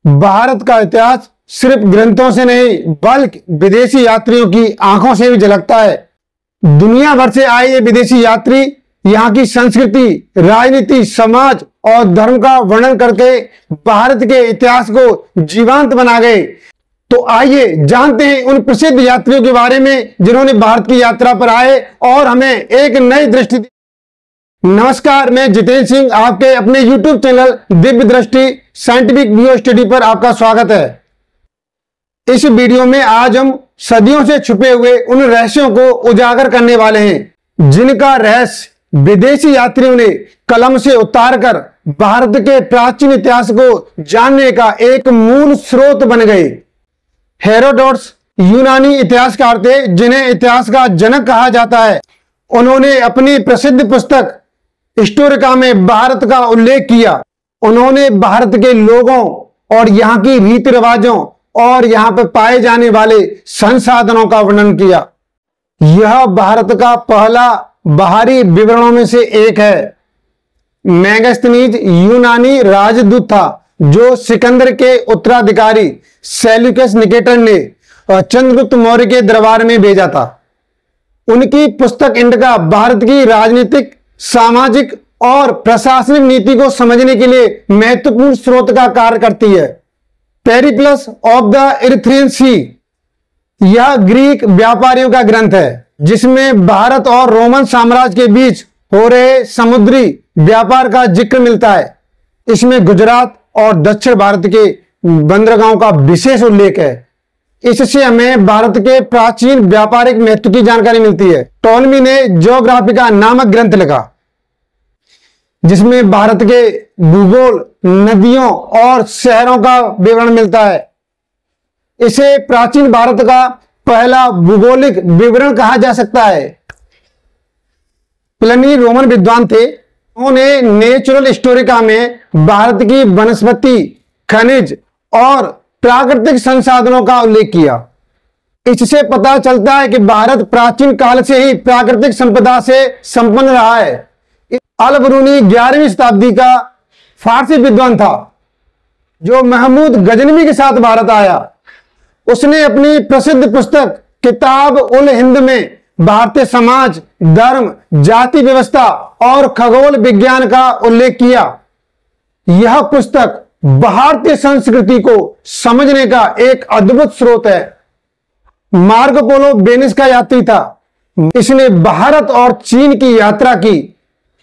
भारत का इतिहास सिर्फ ग्रंथों से नहीं बल्कि विदेशी यात्रियों की आंखों से भी झलकता है। दुनिया भर से आए ये विदेशी यात्री यहाँ की संस्कृति, राजनीति, समाज और धर्म का वर्णन करके भारत के इतिहास को जीवंत बना गए। तो आइए जानते हैं उन प्रसिद्ध यात्रियों के बारे में जिन्होंने भारत की यात्रा पर आए और हमें एक नई दृष्टि दी। नमस्कार, मैं जितेंद्र सिंह, आपके अपने YouTube चैनल दिव्य दृष्टि साइंटिफिक व्यू स्टडी पर आपका स्वागत है। इस वीडियो में आज हम सदियों से छुपे हुए उन रहस्यों को उजागर करने वाले हैं जिनका रहस्य विदेशी यात्रियों ने कलम से उतारकर भारत के प्राचीन इतिहास को जानने का एक मूल स्रोत बन गए। हेरोडोटस यूनानी इतिहासकार थे जिन्हें इतिहास का जनक कहा जाता है। उन्होंने अपनी प्रसिद्ध पुस्तक हिस्टोरिका में भारत का उल्लेख किया। उन्होंने भारत के लोगों और यहाँ की रीति रिवाजों और यहाँ पर पाए जाने वाले संसाधनों का वर्णन किया। यह भारत का पहला बाहरी विवरणों में से एक है। मेगास्थनीज यूनानी राजदूत था जो सिकंदर के उत्तराधिकारी सेल्यूकस निकेटर ने चंद्रगुप्त मौर्य के दरबार में भेजा था। उनकी पुस्तक इंडिका भारत की राजनीतिक, सामाजिक और प्रशासनिक नीति को समझने के लिए महत्वपूर्ण स्रोत का कार्य करती है। पेरिप्लस ऑफ द इरिथ्रियन सी यह ग्रीक व्यापारियों का ग्रंथ है जिसमें भारत और रोमन साम्राज्य के बीच हो रहे समुद्री व्यापार का जिक्र मिलता है। इसमें गुजरात और दक्षिण भारत के बंदरगाहों का विशेष उल्लेख है। इससे हमें भारत के प्राचीन व्यापारिक महत्व की जानकारी मिलती है। टॉलमी ने ज्योग्राफिका नामक ग्रंथ लिखा जिसमें भारत के भूगोल, नदियों और शहरों का विवरण मिलता है। इसे प्राचीन भारत का पहला भूगोलिक विवरण कहा जा सकता है। प्लिनी रोमन विद्वान थे। उन्होंने नेचुरल हिस्टोरिका में भारत की वनस्पति, खनिज और प्राकृतिक संसाधनों का उल्लेख किया। इससे पता चलता है कि भारत प्राचीन काल से ही प्राकृतिक संपदा से संपन्न रहा है। अल-बरूनी 11वीं शताब्दी का फारसी विद्वान था जो महमूद गजनवी के साथ भारत आया। उसने अपनी प्रसिद्ध पुस्तक किताब उल हिंद में भारतीय समाज, धर्म, जाति व्यवस्था और खगोल विज्ञान का उल्लेख किया। यह पुस्तक भारतीय संस्कृति को समझने का एक अद्भुत स्रोत है। मार्को पोलो वेनिस का यात्री था। इसने भारत और चीन की यात्रा की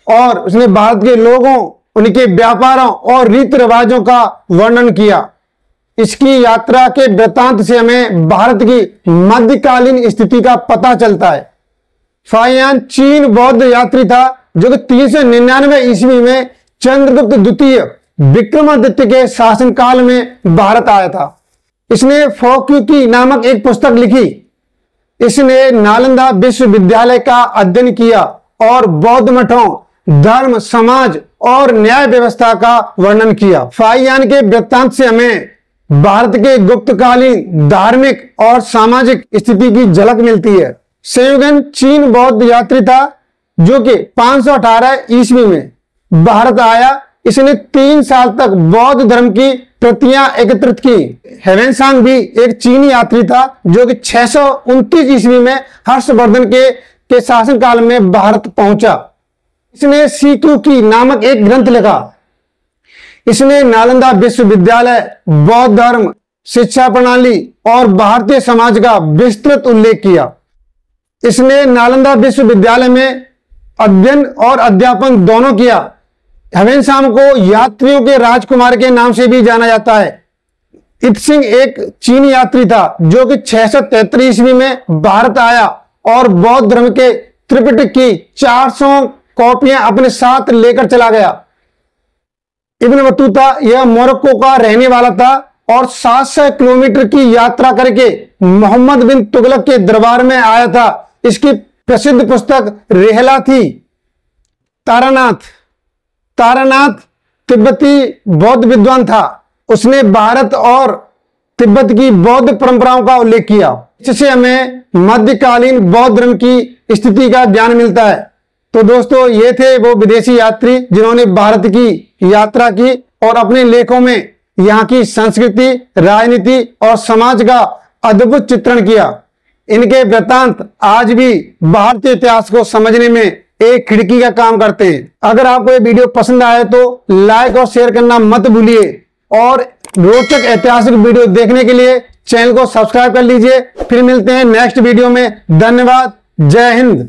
और उसने भारत के लोगों, उनके व्यापारों और रीति रिवाजों का वर्णन किया। इसकी यात्रा के वृत्तांत से हमें भारत की मध्यकालीन स्थिति का पता चलता है। फाहियान चीन बौद्ध यात्री था जो कि 399 ईस्वी में चंद्रगुप्त द्वितीय विक्रमादित्य के शासनकाल में भारत आया था। इसने फोक्यूकी नामक एक पुस्तक लिखी। इसने नालंदा विश्वविद्यालय का अध्ययन किया और बौद्ध मठों, धर्म, समाज और न्याय व्यवस्था का वर्णन किया। फाहियान के वृत्तांत से हमें भारत के गुप्तकालीन धार्मिक और सामाजिक स्थिति की झलक मिलती है। सेयुगन चीन बौद्ध यात्री था जो कि 518 ईस्वी में भारत आया। इसने 3 साल तक बौद्ध धर्म की प्रतियां एकत्रित की। हेवेनसांग भी एक चीनी यात्री था जो कि 629 ईस्वी में हर्षवर्धन के शासनकाल में भारत पहुंचा। इसने सीक्यूकी नामक एक ग्रंथ लिखा। इसने नालंदा विश्वविद्यालय, बौद्ध धर्म, शिक्षा प्रणाली और भारतीय समाज का विस्तृत उल्लेख किया। इसने नालंदा विश्वविद्यालय में अध्ययन और अध्यापन दोनों किया। हेवेनसांग को यात्रियों के राजकुमार के नाम से भी जाना जाता है। इत्सिंग एक चीनी यात्री था जो कि 633 ईस्वी में भारत आया और बौद्ध धर्म के त्रिपिटक की 400 कॉपियां अपने साथ लेकर चला गया। इब्न बतूता यह मोरक्को का रहने वाला था और 700 किलोमीटर की यात्रा करके मोहम्मद बिन तुगलक के दरबार में आया था। इसकी प्रसिद्ध पुस्तक रेहला थी। तारानाथ तिब्बती बौद्ध विद्वान था। उसने भारत और तिब्बत की बौद्ध परंपराओं का उल्लेख किया। इससे हमें मध्यकालीन बौद्ध धर्म की स्थिति का ज्ञान मिलता है। तो दोस्तों, ये थे वो विदेशी यात्री जिन्होंने भारत की यात्रा की और अपने लेखों में यहाँ की संस्कृति, राजनीति और समाज का अद्भुत चित्रण किया। इनके वृत्तांत आज भी भारतीय इतिहास को समझने में एक खिड़की का काम करते हैं। अगर आपको ये वीडियो पसंद आए तो लाइक और शेयर करना मत भूलिए और रोचक ऐतिहासिक वीडियो देखने के लिए चैनल को सब्सक्राइब कर लीजिए। फिर मिलते हैं नेक्स्ट वीडियो में। धन्यवाद। जय हिंद।